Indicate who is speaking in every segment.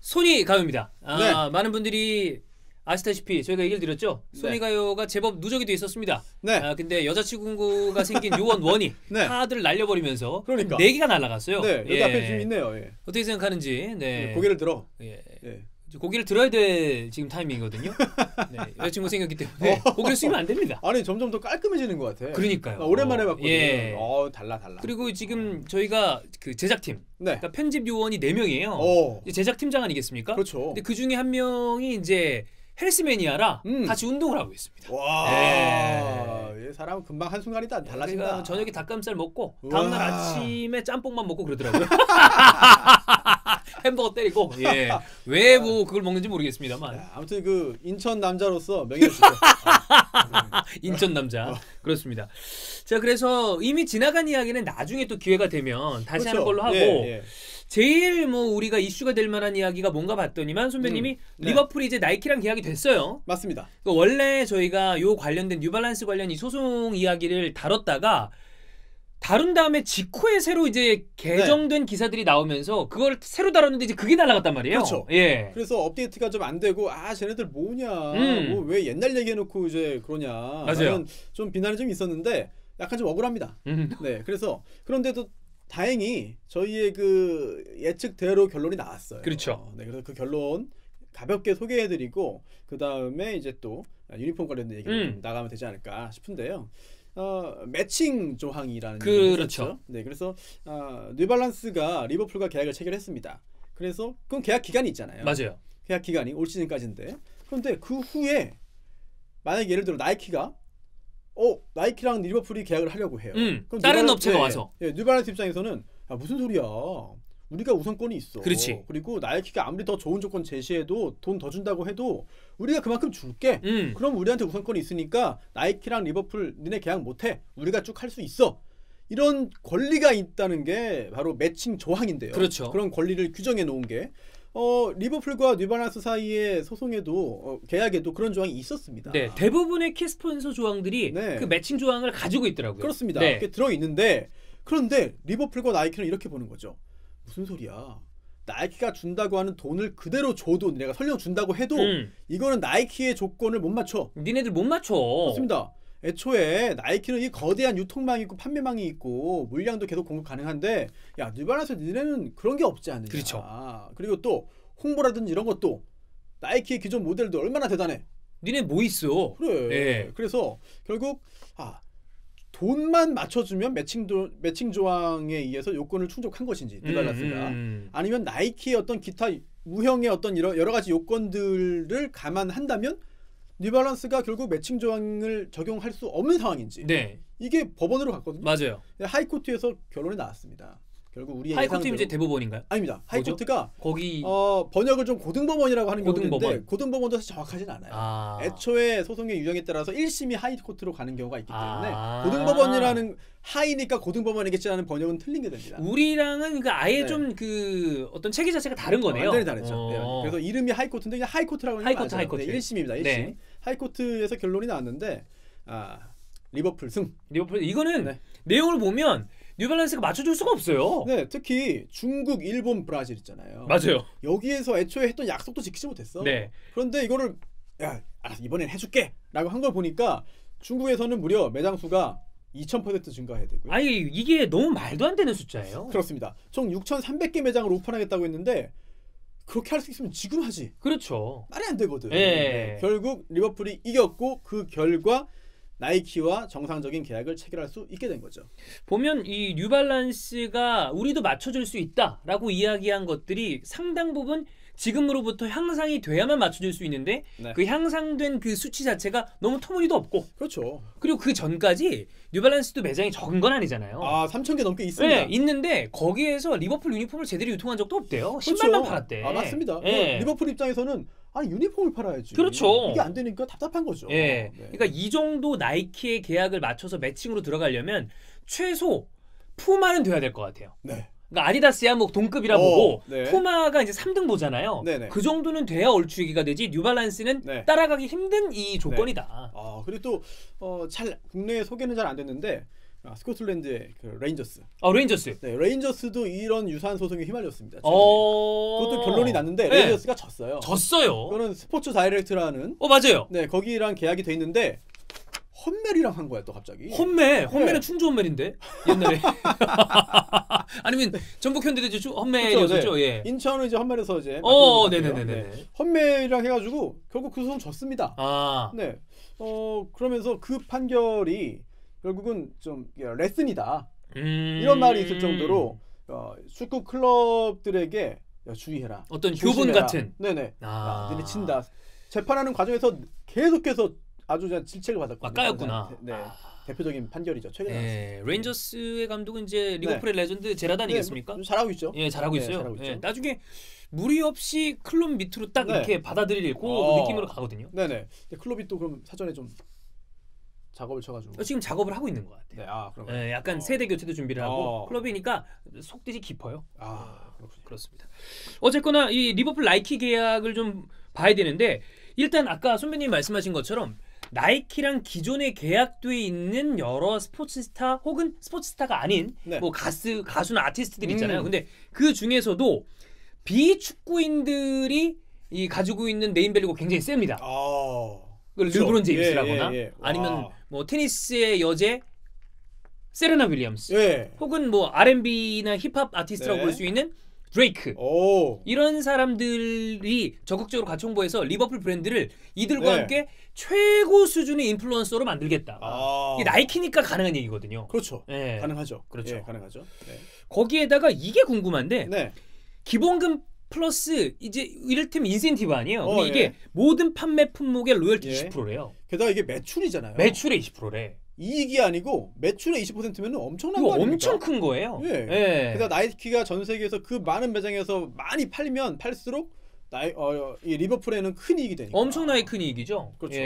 Speaker 1: 소니 가요입니다.
Speaker 2: 네.
Speaker 1: 많은 분들이 아시다시피 저희가 얘기를 드렸죠. 소니
Speaker 2: 네.
Speaker 1: 가요가 제법 누적이 돼 있었습니다.
Speaker 2: 네.
Speaker 1: 근데 여자친구가 생긴 요원 원이
Speaker 2: 네.
Speaker 1: 카드를 날려버리면서
Speaker 2: 그러니까.
Speaker 1: 4개가 날아갔어요.
Speaker 2: 네, 여기
Speaker 1: 예.
Speaker 2: 앞에 좀 있네요. 예.
Speaker 1: 어떻게 생각하는지. 네.
Speaker 2: 고개를 들어.
Speaker 1: 예.
Speaker 2: 예.
Speaker 1: 고개를 들어야 될 지금 타이밍이거든요. 네. 여자친구 생겼기 때문에 고개를 숙이면 안 됩니다.
Speaker 2: 아니 점점 더 깔끔해지는 것 같아.
Speaker 1: 그러니까요.
Speaker 2: 나 오랜만에 봤거든.
Speaker 1: 예.
Speaker 2: 달라.
Speaker 1: 그리고 지금 저희가 그 제작팀,
Speaker 2: 네.
Speaker 1: 그러니까 편집 요원이 4명이에요.
Speaker 2: 어.
Speaker 1: 제작팀장 아니겠습니까?
Speaker 2: 그렇죠.
Speaker 1: 근데 그 중에 한 명이 이제 헬스매니아라 같이 운동을 하고 있습니다.
Speaker 2: 와. 예. 사람은 금방 한 순간이다 달라진다.
Speaker 1: 그러니까 저녁에 닭가슴살 먹고
Speaker 2: 우와.
Speaker 1: 다음날 아침에 짬뽕만 먹고 그러더라고요. 햄버거 때리고. 예. 왜 뭐 그걸 먹는지 모르겠습니다만.
Speaker 2: 야, 아무튼 그 인천 남자로서 명예를 주죠.
Speaker 1: 인천 남자. 그렇습니다. 자, 그래서 이미 지나간 이야기는 나중에 또 기회가 되면 다시
Speaker 2: 그렇죠.
Speaker 1: 하는 걸로 하고
Speaker 2: 예.
Speaker 1: 제일 뭐 우리가 이슈가 될 만한 이야기가 뭔가 봤더니만 선배님이
Speaker 2: 네.
Speaker 1: 리버풀이 이제 나이키랑 계약이 됐어요.
Speaker 2: 맞습니다.
Speaker 1: 그러니까 원래 저희가 요 관련된 뉴발란스 관련 이 소송 이야기를 다뤘다가 다룬 다음에 직후에 새로 이제 개정된 기사들이 나오면서 그걸 새로 다뤘는데 이제 그게 날아갔단 말이에요.
Speaker 2: 그렇죠.
Speaker 1: 예.
Speaker 2: 그래서 업데이트가 좀 안 되고 쟤네들 뭐냐, 뭐 왜 옛날 얘기해놓고 이제 그러냐.
Speaker 1: 맞아요.
Speaker 2: 좀 비난이 좀 있었는데 약간 좀 억울합니다. 네, 그래서 그런데도 다행히 저희의 그 예측대로 결론이 나왔어요.
Speaker 1: 그렇죠.
Speaker 2: 네, 그래서 그 결론 가볍게 소개해드리고 그 다음에 이제 또 유니폼 관련된 얘기를 좀 나가면 되지 않을까 싶은데요. 매칭 조항이라는
Speaker 1: 그렇죠.
Speaker 2: 네, 그래서 뉴발란스가 리버풀과 계약을 체결했습니다. 그래서 그건 계약 기간이 있잖아요.
Speaker 1: 맞아요.
Speaker 2: 계약 기간이 올 시즌까지인데 그런데 그 후에 만약 예를 들어 나이키가 나이키랑 리버풀이 계약을 하려고 해요. 그럼
Speaker 1: 다른 업체가 와서.
Speaker 2: 뉴발란스 입장에서는 무슨 소리야? 우리가 우선권이 있어.
Speaker 1: 그렇지.
Speaker 2: 그리고 나이키가 아무리 더 좋은 조건 제시해도 돈 더 준다고 해도 우리가 그만큼 줄게. 그럼 우리한테 우선권이 있으니까 나이키랑 리버풀 니네 계약 못해. 우리가 쭉 할 수 있어. 이런 권리가 있다는 게 바로 매칭 조항인데요.
Speaker 1: 그렇죠.
Speaker 2: 그런 권리를 규정해 놓은 게 리버풀과 뉴발란스 사이의 소송에도 계약에도 그런 조항이 있었습니다.
Speaker 1: 네, 대부분의 키스폰서 조항들이 그 매칭 조항을 가지고 있더라고요.
Speaker 2: 그렇습니다.
Speaker 1: 네.
Speaker 2: 그게 들어 있는데 그런데 리버풀과 나이키는 이렇게 보는 거죠. 무슨 소리야? 나이키가 준다고 하는 돈을 그대로 줘도 내가 설령 준다고 해도 이거는 나이키의 조건을 못 맞춰.
Speaker 1: 니네들 못 맞춰.
Speaker 2: 그렇습니다. 애초에 나이키는 이 거대한 유통망이 있고 판매망이 있고 물량도 계속 공급 가능한데 야 뉴발란스 니네는 그런 게 없지 않느냐.
Speaker 1: 그렇죠.
Speaker 2: 그리고 또 홍보라든지 이런 것도 나이키의 기존 모델도 얼마나 대단해.
Speaker 1: 니네 뭐 있어.
Speaker 2: 그래.
Speaker 1: 네.
Speaker 2: 그래서 결국 돈만 맞춰주면 매칭 조항에 의해서 요건을 충족한 것인지 뉴발란스가 아니면 나이키의 어떤 기타 무형의 어떤 여러 가지 요건들을 감안한다면 뉴발란스가 결국 매칭 조항을 적용할 수 없는 상황인지 이게 법원으로 갔거든요.
Speaker 1: 맞아요.
Speaker 2: 하이코트에서 결론이 나왔습니다. 결국 우리의
Speaker 1: 하이코트는 이제 대법원인가요?
Speaker 2: 아닙니다. 하이코트가
Speaker 1: 거기
Speaker 2: 번역을 좀 고등법원이라고 하는 경우도 있는데 고등법원도 사실 정확하진 않아요. 애초에 소송의 유형에 따라서 1심이 하이코트로 가는 경우가 있기 때문에 고등법원이라는 하이니까 고등법원이겠지라는 번역은 틀린 게 됩니다.
Speaker 1: 우리랑은 그 아예 좀 그 어떤 체계 자체가 다른 거네요.
Speaker 2: 완전히 다르죠. 그래서 이름이 하이코트인데 그냥 하이코트라고 하는 게 맞아요.
Speaker 1: 하이코트.
Speaker 2: 1심입니다. 1심. 하이코트에서 결론이 나왔는데 리버풀 승.
Speaker 1: 리버풀 이거는 내용을 보면 뉴발란스가 맞춰줄 수가 없어요.
Speaker 2: 네, 특히 중국, 일본, 브라질 있잖아요.
Speaker 1: 맞아요.
Speaker 2: 여기에서 애초에 했던 약속도 지키지 못했어.
Speaker 1: 네.
Speaker 2: 그런데 이거를 알았어, 이번엔 해줄게 라고 한 걸 보니까 중국에서는 무려 매장 수가 2000% 증가해야 되고요.
Speaker 1: 아니 이게 너무 말도 안 되는 숫자예요.
Speaker 2: 그렇습니다. 총 6,300개 매장을 오픈하겠다고 했는데 그렇게 할 수 있으면 지금 하지.
Speaker 1: 그렇죠.
Speaker 2: 말이 안 되거든.
Speaker 1: 네.
Speaker 2: 결국 리버풀이 이겼고 그 결과 나이키와 정상적인 계약을 체결할 수 있게 된 거죠.
Speaker 1: 보면 이 뉴발란스가 우리도 맞춰줄 수 있다라고 이야기한 것들이 상당 부분 지금으로부터 향상이 돼야만 맞춰줄 수 있는데 그 향상된 그 수치 자체가 너무 터무니도 없고
Speaker 2: 그렇죠.
Speaker 1: 그리고 그 전까지 뉴발란스도 매장이 적은 건 아니잖아요.
Speaker 2: 3,000개 넘게 있습니다.
Speaker 1: 네, 있는데 거기에서 리버풀 유니폼을 제대로 유통한 적도 없대요.
Speaker 2: 그렇죠.
Speaker 1: 10만만 팔았대.
Speaker 2: 맞습니다. 리버풀 입장에서는 유니폼을 팔아야지.
Speaker 1: 그렇죠.
Speaker 2: 이게 안 되니까 답답한 거죠.
Speaker 1: 네. 그러니까 이 정도 나이키의 계약을 맞춰서 매칭으로 들어가려면 최소 푸마는 돼야 될 것 같아요.
Speaker 2: 네.
Speaker 1: 그러니까 아디다스야 뭐 동급이라 보고
Speaker 2: 네.
Speaker 1: 푸마가 이제 3등 보잖아요.
Speaker 2: 네네.
Speaker 1: 그 정도는 돼야 얼추 얘기가 되지 뉴발란스는 따라가기 힘든 이 조건이다.
Speaker 2: 그리고 또 잘 국내에 소개는 잘 안 됐는데 스코틀랜드의 그 레인저스.
Speaker 1: 레인저스.
Speaker 2: 네, 레인저스도 이런 유사한 소송에 휘말렸습니다. 그것도 결론이 났는데 네. 레인저스가 졌어요. 그거는 스포츠 다이렉트라는.
Speaker 1: 맞아요.
Speaker 2: 네, 거기랑 계약이 돼 있는데 험멜이랑 한 거야 또 갑자기.
Speaker 1: 험멜은 네. 충주 험멜인데 옛날에. 아니면 전북 현대도 험멜이었죠.
Speaker 2: 네.
Speaker 1: 예.
Speaker 2: 인천은 이제 험멜에서 이제.
Speaker 1: 네네네.
Speaker 2: 네. 험멜이랑 해가지고 결국 그 소송 졌습니다. 네. 그러면서 그 판결이 결국은 좀 레슨이다. 이런 말이 있을 정도로 축구 클럽들에게 주의해라.
Speaker 1: 어떤
Speaker 2: 조심해라.
Speaker 1: 교훈 같은.
Speaker 2: 네네. 너네 친다. 재판하는 과정에서 계속해서 아주 질책을 받았거든요.
Speaker 1: 까였구나.
Speaker 2: 네. 대표적인 판결이죠. 최근에 나왔습니다.
Speaker 1: 레인저스의 감독은 이제 리버풀의 레전드 제라드 아니겠습니까?
Speaker 2: 잘하고 있죠.
Speaker 1: 예, 잘하고 있어요. 나중에 무리 없이 클럽 밑으로 딱 이렇게 받아들이고 느낌으로 가거든요.
Speaker 2: 네네. 클럽이 또 그럼 사전에 좀 작업을 쳐가지고
Speaker 1: 지금 작업을 하고 있는 것 같아요.
Speaker 2: 네,
Speaker 1: 약간 세대 교체도 준비를 하고 클럽이니까 속뜻이 깊어요. 그렇습니다. 어쨌거나 이 리버풀 나이키 계약을 좀 봐야 되는데 일단 아까 선배님 말씀하신 것처럼 나이키랑 기존에 계약돼 있는 여러 스포츠스타 혹은 스포츠스타가 아닌 뭐 가수나 아티스트들 있잖아요. 근데 그 중에서도 비축구인들이 이 가지고 있는 네임밸류가 굉장히 셉니다. 르브론 제임스라거나 아니면 뭐 테니스의 여제 세레나 윌리엄스 혹은 뭐 R&B나 힙합 아티스트라고 볼 수 있는 드레이크 이런 사람들이 적극적으로 같이 홍보해서 리버풀 브랜드를 이들과 함께 최고 수준의 인플루언서로 만들겠다. 이게 나이키니까 가능한 얘기거든요.
Speaker 2: 그렇죠. 가능하죠.
Speaker 1: 그렇죠.
Speaker 2: 가능하죠.
Speaker 1: 거기에다가 이게 궁금한데 기본금 플러스 이제 이를테면 인센티브 아니에요. 근데 이게 모든 판매 품목의 로열티 20%래요.
Speaker 2: 게다가 이게 매출이잖아요.
Speaker 1: 매출의 20%래.
Speaker 2: 이익이 아니고 매출의 20%면 엄청난 거 아닙니까?
Speaker 1: 엄청 큰 거예요.
Speaker 2: 게다가 나이키가 전 세계에서 그 많은 매장에서 많이 팔면 팔수록 이 리버풀에는 큰 이익이 되니까.
Speaker 1: 엄청나게 큰 이익이죠.
Speaker 2: 그렇죠.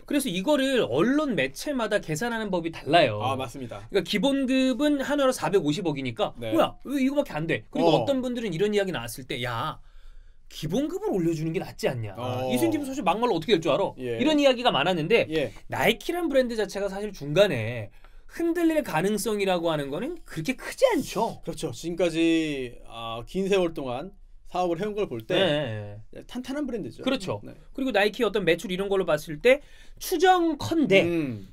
Speaker 1: 그래서 이거를 언론 매체마다 계산하는 법이 달라요.
Speaker 2: 맞습니다.
Speaker 1: 그러니까 기본급은 한화로 450억이니까 뭐야 왜 이거밖에 안 돼? 그리고 어떤 분들은 이런 이야기 나왔을 때 기본급을 올려주는 게 낫지 않냐. 인센티브 사실 막말로 어떻게 될 줄 알아? 이런 이야기가 많았는데 나이키란 브랜드 자체가 사실 중간에 흔들릴 가능성이라고 하는 거는 그렇게 크지 않죠.
Speaker 2: 그렇죠. 지금까지 긴 세월 동안 사업을 해온 걸 볼 때 탄탄한 브랜드죠.
Speaker 1: 그렇죠. 그리고 나이키 어떤 매출 이런 걸로 봤을 때 추정컨대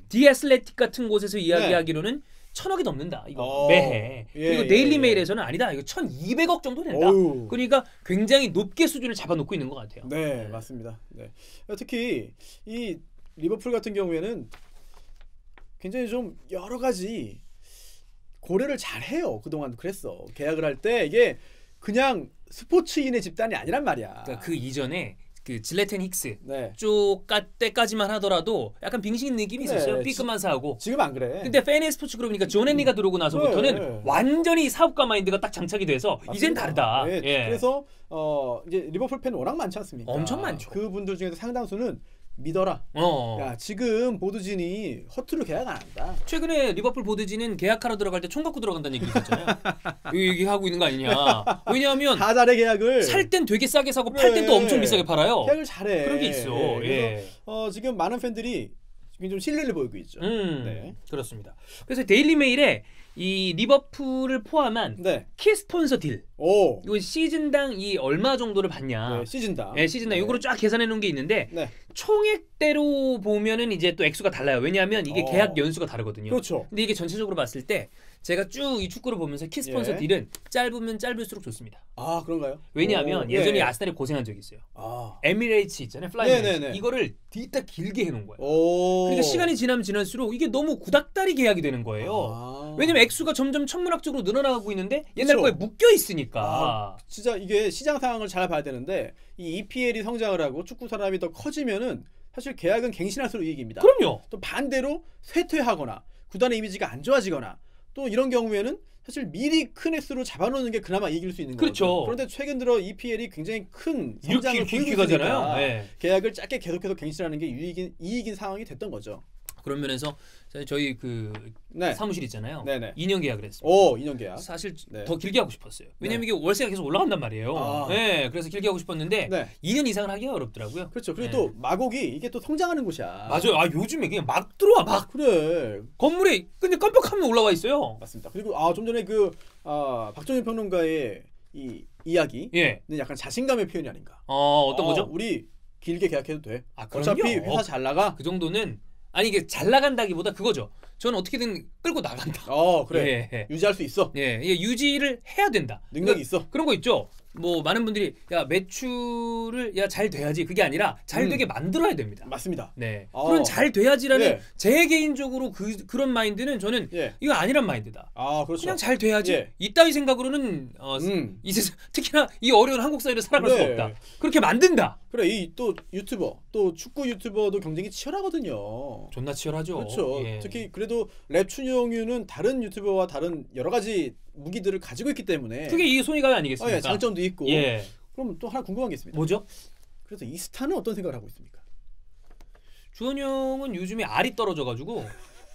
Speaker 1: 디애슬레틱 같은 곳에서 이야기하기로는 1,000억이 넘는다. 이거 매해. 그리고 데일리 메일에서는 아니다. 이거 1,200억 정도 된다. 그러니까 굉장히 높게 수준을 잡아놓고 있는 것 같아요.
Speaker 2: 네, 맞습니다. 특히 이 리버풀 같은 경우에는 굉장히 좀 여러 가지 고려를 잘 해요. 그동안 그랬어. 계약을 할 때 이게 그냥 스포츠인의 집단이 아니란 말이야.
Speaker 1: 그러니까 그 이전에 그 질레텐 힉스 쪽 때까지만 하더라도 약간 빙신 느낌이 있었어요. 삐끔한 사하고.
Speaker 2: 지금 안 그래.
Speaker 1: 근데 팬의 스포츠 그룹이니까 존 헨리가 들어오고 나서부터는 완전히 사업가 마인드가 딱 장착이 돼서 맞습니다. 이젠 다르다.
Speaker 2: 그래서 이제 리버풀 팬 워낙 많지 않습니까?
Speaker 1: 엄청 많죠.
Speaker 2: 그분들 중에서 상당수는 믿어라. 야, 지금 보드진이 허투루 계약 안 한다.
Speaker 1: 최근에 리버풀 보드진은 계약하러 들어갈 때 총 갖고 들어간다는 얘기 있었잖아요. 얘기하고 있는 거 아니냐. 왜냐하면
Speaker 2: 다 잘해 계약을.
Speaker 1: 살 땐 되게 싸게 사고 팔 땐 또 엄청 비싸게 팔아요.
Speaker 2: 계약을 잘해.
Speaker 1: 그런 게 있어.
Speaker 2: 그래서 지금 많은 팬들이 좀 신뢰를 보이고 있죠.
Speaker 1: 그렇습니다. 그래서 데일리 메일에 이 리버풀을 포함한 키 스폰서 딜. 이거 시즌당 이 얼마 정도를 받냐.
Speaker 2: 시즌당.
Speaker 1: 시즌당. 요거를 쫙 계산해 놓은 게 있는데 총액대로 보면은 이제 또 액수가 달라요. 왜냐하면 이게 계약 연수가 다르거든요.
Speaker 2: 그렇죠.
Speaker 1: 근데 이게 전체적으로 봤을 때 제가 쭉 이 축구를 보면서 키 스폰서 딜은 짧으면 짧을수록 좋습니다.
Speaker 2: 그런가요?
Speaker 1: 왜냐하면 예전에 아스날이 고생한 적이 있어요. 에미레이츠 있잖아요. 플라이메이츠. 이거를 뒤딱 길게 해놓은 거예요. 그러니까 시간이 지나면 지날수록 이게 너무 구닥다리 계약이 되는 거예요. 왜냐면 액수가 점점 천문학적으로 늘어나가고 있는데 옛날 거에 묶여 있으니까.
Speaker 2: 진짜 이게 시장 상황을 잘 봐야 되는데 이 EPL이 성장을 하고 축구 산업이 더 커지면은 사실 계약은 갱신할수록 이익입니다.
Speaker 1: 그럼요.
Speaker 2: 또 반대로 쇠퇴하거나 구단의 이미지가 안 좋아지거나 또 이런 경우에는 사실 미리 큰 액수로 잡아놓는 게 그나마 이길 수 있는 거죠.
Speaker 1: 그렇죠.
Speaker 2: 그런데 최근 들어 EPL이 굉장히 큰 성장을 보이고 있으니까 계약을 짧게 계속해서 갱신하는 게 이익인 상황이 됐던 거죠.
Speaker 1: 그런 면에서 저희 그
Speaker 2: 네.
Speaker 1: 사무실 있잖아요.
Speaker 2: 네네.
Speaker 1: 2년 계약을 했습니다.
Speaker 2: 오, 2년 계약.
Speaker 1: 사실
Speaker 2: 네.
Speaker 1: 더 길게 하고 싶었어요. 왜냐면 이게 월세가 계속 올라간단 말이에요. 네, 그래서 길게 하고 싶었는데 2년 이상을 하기가 어렵더라고요.
Speaker 2: 그렇죠. 그리고 또 마곡이 이게 또 성장하는 곳이야.
Speaker 1: 맞아요. 아 요즘에 그냥 막 들어와 막.
Speaker 2: 그래.
Speaker 1: 건물에 근데 깜빡하면 올라와 있어요.
Speaker 2: 맞습니다. 그리고 좀 전에 박정현 평론가의 이 이야기는 약간 자신감의 표현이 아닌가.
Speaker 1: 어떤 거죠?
Speaker 2: 우리 길게 계약해도 돼.
Speaker 1: 그럼요.
Speaker 2: 어차피 회사 잘 나가.
Speaker 1: 그 정도는 아니 이게 잘 나간다기보다 그거죠. 저는 어떻게든 끌고 나간다.
Speaker 2: 그래. 유지할 수 있어.
Speaker 1: 유지를 해야 된다.
Speaker 2: 능력이 있어.
Speaker 1: 그런 거 있죠. 뭐 많은 분들이 야 매출을 잘 돼야지 그게 아니라 잘 되게 만들어야 됩니다.
Speaker 2: 맞습니다.
Speaker 1: 네. 그런 잘 돼야지라는 제 개인적으로 그런 마인드는 저는 이거 아니란 마인드다.
Speaker 2: 그렇죠.
Speaker 1: 그냥 잘 돼야지. 이따위 생각으로는 이 세상 특히나 이 어려운 한국 사회를 살아갈 수가 없다. 그렇게 만든다.
Speaker 2: 그래 이 또 유튜버 또 축구 유튜버도 경쟁이 치열하거든요.
Speaker 1: 존나 치열하죠.
Speaker 2: 그렇죠. 특히 그래도 랩춘용유는 다른 유튜버와 다른 여러 가지 무기들을 가지고 있기 때문에
Speaker 1: 그게 이 손이가 아니겠습니까?
Speaker 2: 장점도 있고. 그럼 또 하나 궁금한 게 있습니다.
Speaker 1: 뭐죠?
Speaker 2: 그래서 이 스타는 어떤 생각을 하고 있습니까?
Speaker 1: 주원이 형은 요즘에 알이 떨어져가지고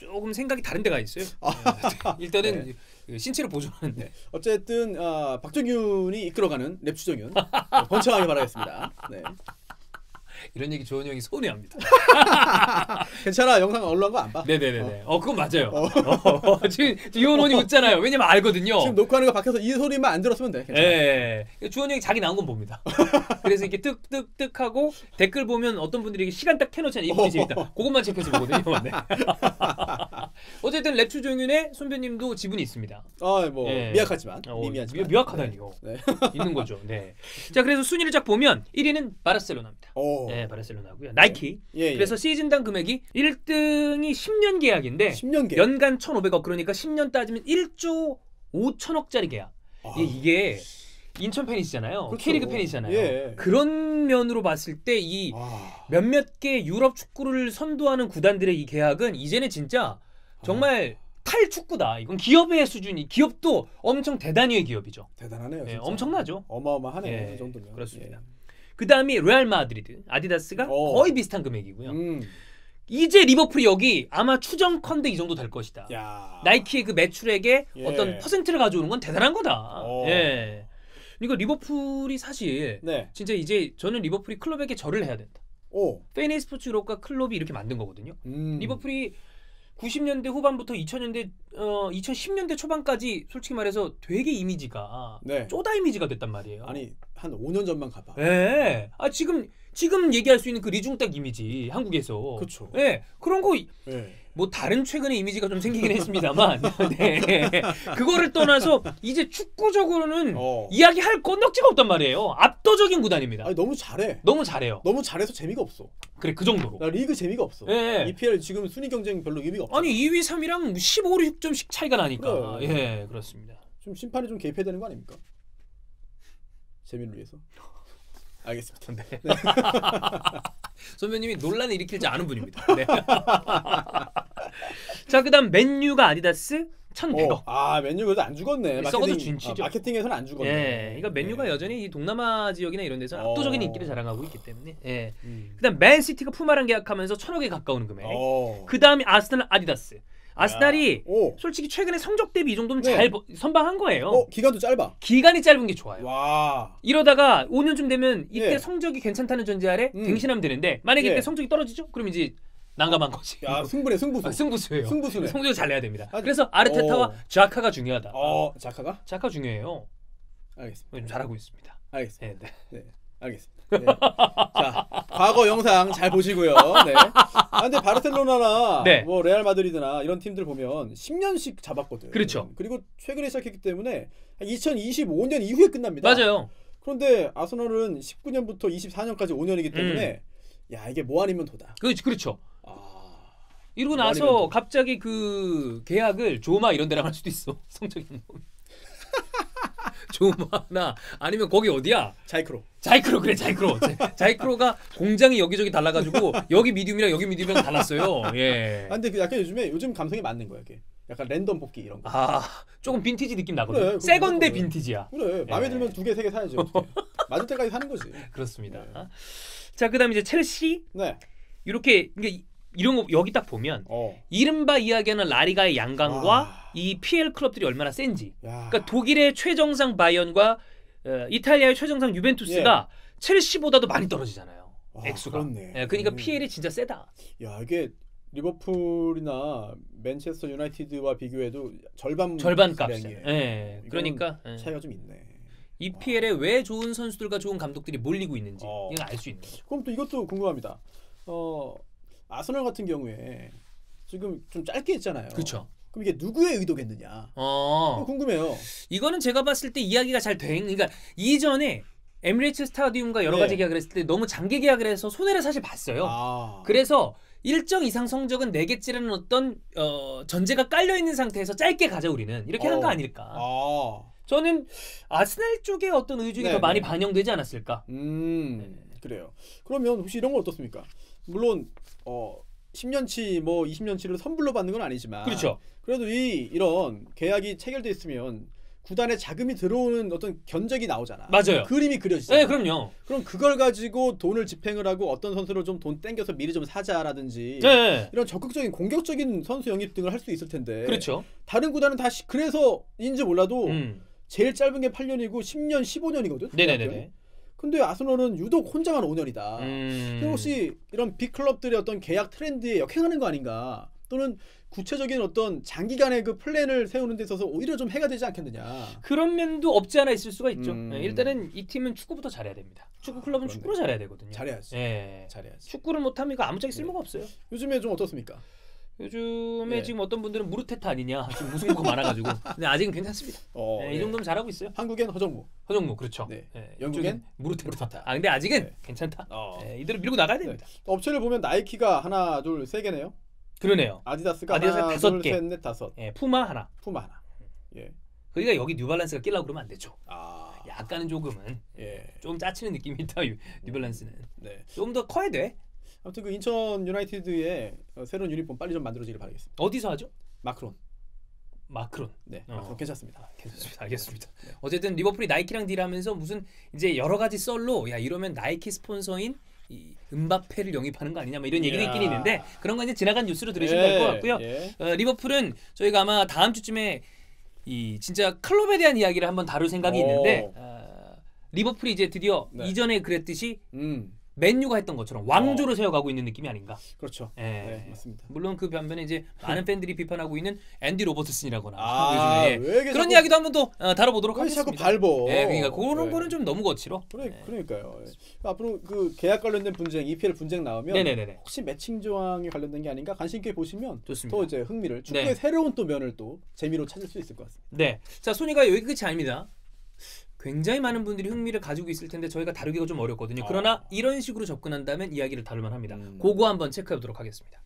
Speaker 1: 조금 생각이 다른 데가 있어요. 일단은 신체를 보존하는데.
Speaker 2: 어쨌든 박정윤이 이끌어가는 랩추정윤 번창하게 바라겠습니다. 네.
Speaker 1: 이런 얘기 주원이 형이 서운해합니다.
Speaker 2: 괜찮아. 영상 올라온 거 안 봐.
Speaker 1: 네네네. 그건 맞아요. 지금 이원원이 웃잖아요. 왜냐면 알거든요.
Speaker 2: 지금 녹화하는 거 밖에서 이 소리만 안 들었으면 돼.
Speaker 1: 괜찮아. 주원이 형이 자기 나온 건 봅니다. 그래서 이렇게 뜩뜩뜩 하고 댓글 보면 어떤 분들이 시간 딱 켜놓잖아요. 이분이 재밌다. 그것만 체크해서 보거든요. 네. 어쨌든 랩추정윤의 손변님도 지분이 있습니다.
Speaker 2: 미약하지만. 미미하지만.
Speaker 1: 미약하다니요. 있는 거죠. 네. 자 그래서 순위를 쫙 보면 1위는 바르셀로나입니다. 네, 바르셀로나고요. 나이키. 그래서 시즌당 금액이 1등이 10년 계약인데
Speaker 2: 10년 계약.
Speaker 1: 연간 1,500억 그러니까 10년 따지면 1조 5천억짜리 계약. 이게 인천 팬이시잖아요.
Speaker 2: 그렇죠.
Speaker 1: K리그 팬이시잖아요. 그런 면으로 봤을 때 이 몇몇 개 유럽 축구를 선도하는 구단들의 이 계약은 이제는 진짜 정말 탈축구다. 이건 기업의 수준이 기업도 엄청 대단히의 기업이죠.
Speaker 2: 대단하네요. 진짜.
Speaker 1: 엄청나죠.
Speaker 2: 어마어마하네요. 그 정도면.
Speaker 1: 그렇습니다. 그 다음이 레알 마드리드, 아디다스가 거의 비슷한 금액이고요. 이제 리버풀이 여기 아마 추정컨대 이 정도 될 것이다. 나이키의 그 매출액의 어떤 퍼센트를 가져오는 건 대단한 거다. 그러니까 리버풀이 사실 진짜 이제 저는 리버풀이 클럽에게 절을 해야 된다. 페이네 스포츠 유럽과 클럽이 이렇게 만든 거거든요. 리버풀이 90년대 후반부터 2010년대 초반까지 솔직히 말해서 되게 이미지가 쪼다 이미지가 됐단 말이에요.
Speaker 2: 아니 한 5년 전만 가봐.
Speaker 1: 지금 얘기할 수 있는 그 리중딱 이미지 한국에서.
Speaker 2: 그렇죠.
Speaker 1: 그런 거 뭐 다른 최근의 이미지가 좀 생기긴 했습니다만 그거를 떠나서 이제 축구적으로는 이야기할 건덕지가 없단 말이에요. 압도적인 구단입니다.
Speaker 2: 너무 잘해.
Speaker 1: 너무 잘해요.
Speaker 2: 너무 잘해서 재미가 없어.
Speaker 1: 그래 그 정도로.
Speaker 2: 리그 재미가 없어. EPL 지금 순위 경쟁 별로 의미가 없어.
Speaker 1: 아니 2위 3위랑 15, 16점씩 차이가 나니까. 그렇습니다.
Speaker 2: 좀 심판이 좀 개입해야 되는 거 아닙니까? 재미를 위해서. 알겠습니다.
Speaker 1: 선배님이 논란을 일으키지 않은 분입니다. 자, 그다음 맨유가 아디다스 1,100억.
Speaker 2: 맨유 그래도 안 죽었네.
Speaker 1: 썩어도 진치죠.
Speaker 2: 마케팅에서는 안 죽었네.
Speaker 1: 그러니까 맨유가 여전히 이 동남아 지역이나 이런 데서 압도적인 인기를 자랑하고 있기 때문에. 그다음 맨시티가 푸마랑 계약하면서 1,000억에 가까운 금액. 그다음이 아스널 아디다스. 아스날이 솔직히 최근에 성적 대비 이 정도면 잘 선방한 거예요.
Speaker 2: 기간도 짧아.
Speaker 1: 기간이 짧은 게 좋아요.
Speaker 2: 와.
Speaker 1: 이러다가 5년쯤 되면 이때 성적이 괜찮다는 전제 아래 갱신하면 되는데 만약에 이때 성적이 떨어지죠? 그럼 이제 난감한 거지.
Speaker 2: 승부네 승부수.
Speaker 1: 승부수예요.
Speaker 2: 승부수네.
Speaker 1: 성적을 잘 내야 됩니다. 그래서 아르테타와 자카가 중요하다.
Speaker 2: 자카가?
Speaker 1: 자카 중요해요.
Speaker 2: 알겠습니다.
Speaker 1: 좀 잘하고 있습니다.
Speaker 2: 알겠습니다. 알겠습니다. 자, 과거 영상 잘 보시고요. 근데 바르셀로나나 뭐 레알 마드리드나 이런 팀들 보면 10년씩 잡았거든.
Speaker 1: 그렇죠.
Speaker 2: 그리고 최근에 시작했기 때문에 2025년 이후에 끝납니다.
Speaker 1: 맞아요.
Speaker 2: 그런데 아스널은 19년부터 24년까지 5년이기 때문에 이게 뭐 아니면 도다.
Speaker 1: 그렇죠. 이러고 나서 갑자기 그 계약을 조마 이런 데랑 할 수도 있어. 성적이 안 나오면. 조마나 아니면 거기 어디야?
Speaker 2: 자이크로
Speaker 1: 그래 자이크로. 자이크로가 공장이 여기저기 달라가지고 여기 미디움이랑 여기 미디움이랑 달랐어요.
Speaker 2: 근데 약간 요즘 감성이 맞는 거야. 이게 약간 랜덤 뽑기 이런 거.
Speaker 1: 조금 빈티지 느낌 나거든. 그래, 새 건데 빈티지야.
Speaker 2: 그래 마음에 들면 2개 3개 사야죠. 맞을 때까지 사는 거지.
Speaker 1: 그렇습니다. 자 그다음 이제 첼시.
Speaker 2: 네.
Speaker 1: 이렇게 이런 거 여기 딱 보면 이른바 이야기하는 라리가의 양강과 이 PL 클럽들이 얼마나 센지. 그러니까 독일의 최정상 바이언과 이탈리아의 최정상 유벤투스가 첼시보다도 많이 떨어지잖아요. 액수가.
Speaker 2: 그렇네.
Speaker 1: 그러니까 PL이 진짜 세다.
Speaker 2: 야, 이게 리버풀이나 맨체스터 유나이티드와 비교해도 절반
Speaker 1: 값이에요. 그러니까
Speaker 2: 차이가 좀 있네.
Speaker 1: EPL에 왜 좋은 선수들과 좋은 감독들이 몰리고 있는지 이건 알 수 있는 거죠.
Speaker 2: 그럼 또 이것도 궁금합니다. 아스널 같은 경우에 지금 좀 짧게 했잖아요.
Speaker 1: 그렇죠.
Speaker 2: 그럼 이게 누구의 의도겠느냐? 궁금해요.
Speaker 1: 이거는 제가 봤을 때 이야기가 잘 된. 그러니까 이전에 에미레이츠 스타디움과 여러 가지 계약을 했을 때 너무 장기 계약을 해서 손해를 사실 봤어요. 그래서 일정 이상 성적은 내겠지라는 어떤 전제가 깔려 있는 상태에서 짧게 가자 우리는 이렇게 한 거 아닐까. 저는 아스날 쪽의 어떤 의중이 더 많이 반영되지 않았을까.
Speaker 2: 그래요. 그러면 혹시 이런 건 어떻습니까? 물론 10년치 뭐 20년치를 선불로 받는 건 아니지만
Speaker 1: 그렇죠.
Speaker 2: 그래도 이런 계약이 체결돼 있으면 구단에 자금이 들어오는 어떤 견적이 나오잖아.
Speaker 1: 맞아요.
Speaker 2: 그림이 그려지잖아.
Speaker 1: 네, 그럼요.
Speaker 2: 그럼 그걸 가지고 돈을 집행을 하고 어떤 선수를 좀 돈 땡겨서 미리 좀 사자라든지 이런 적극적인 공격적인 선수 영입 등을 할 수 있을 텐데.
Speaker 1: 그렇죠.
Speaker 2: 다른 구단은 다 그래서인지 몰라도 제일 짧은 게 8년이고 10년, 15년이거든.
Speaker 1: 네네네.
Speaker 2: 근데 아스널은 유독 혼자만 5년이다. 혹시 이런 빅클럽들의 어떤 계약 트렌드에 역행하는 거 아닌가? 또는 구체적인 어떤 장기간의 그 플랜을 세우는 데 있어서 오히려 좀 해가 되지 않겠느냐.
Speaker 1: 그런 면도 없지 않아 있을 수가 있죠. 일단은 이 팀은 축구부터 잘해야 됩니다. 축구 클럽은 축구를 잘해야 되거든요.
Speaker 2: 잘해야지. 잘해야지.
Speaker 1: 축구를 못하면 이거 아무짝에 쓸모가 없어요.
Speaker 2: 요즘에 좀 어떻습니까?
Speaker 1: 요즘에 지금 어떤 분들은 무르테타 아니냐 지금 무슨 거 많아가지고 근데 아직은 괜찮습니다. 이 정도면 잘하고 있어요.
Speaker 2: 한국엔 허정무
Speaker 1: 그렇죠.
Speaker 2: 영국엔
Speaker 1: 무르테타. 근데 아직은 괜찮다. 이대로 밀고 나가야 됩니다.
Speaker 2: 업체를 보면 나이키가 하나, 둘, 세 개네요.
Speaker 1: 그러네요.
Speaker 2: 아디다스가
Speaker 1: 하나,
Speaker 2: 5개, 둘, 셋, 넷, 다섯.
Speaker 1: 푸마 하나.
Speaker 2: 그러니까
Speaker 1: 여기 뉴발란스가 끼려고 그러면 안 되죠. 약간은 조금은 좀 짜치는 느낌이 있다. 뉴발란스는 좀 더 커야 돼.
Speaker 2: 아무튼 그 인천 유나이티드의 새로운 유니폼 빨리 좀 만들어지길 바라겠습니다.
Speaker 1: 어디서 하죠?
Speaker 2: 마크론.
Speaker 1: 네,
Speaker 2: 마크론 괜찮습니다.
Speaker 1: 괜찮습니다. 알겠습니다. 어쨌든 리버풀이 나이키랑 딜하면서 무슨 이제 여러 가지 썰로 야 이러면 나이키 스폰서인 이 음바페를 영입하는 거 아니냐 뭐 이런 얘기도 있긴 있는데 그런 건 이제 지나간 뉴스로 들으시면 될 것 같고요. 리버풀은 저희가 아마 다음 주쯤에 이 진짜 클럽에 대한 이야기를 한번 다룰 생각이 있는데 리버풀이 이제 드디어 이전에 그랬듯이 맨유가 했던 것처럼 왕조를 세워가고 있는 느낌이 아닌가.
Speaker 2: 그렇죠. 맞습니다.
Speaker 1: 물론 그 반면에 이제 많은 팬들이 비판하고 있는 앤디 로버트슨이라거나 요즘에 그런 이야기도 한번 또 다뤄보도록 하겠습니다.
Speaker 2: 자꾸 밟어.
Speaker 1: 그러니까 그런 거는 좀 너무 거칠어.
Speaker 2: 그러니까요. 앞으로 그 계약 관련된 분쟁, EPL 분쟁 나오면 혹시 매칭 조항에 관련된 게 아닌가 관심 있게 보시면
Speaker 1: 좋습니다.
Speaker 2: 또 이제 흥미를 축구의 새로운 또 면을 또 재미로 찾을 수 있을 것 같습니다.
Speaker 1: 네. 자, 순위가 여기 끝이 아닙니다. 굉장히 많은 분들이 흥미를 가지고 있을 텐데 저희가 다루기가 좀 어렵거든요. 그러나 이런 식으로 접근한다면 이야기를 다룰만 합니다. 그거 한번 체크해 보도록 하겠습니다.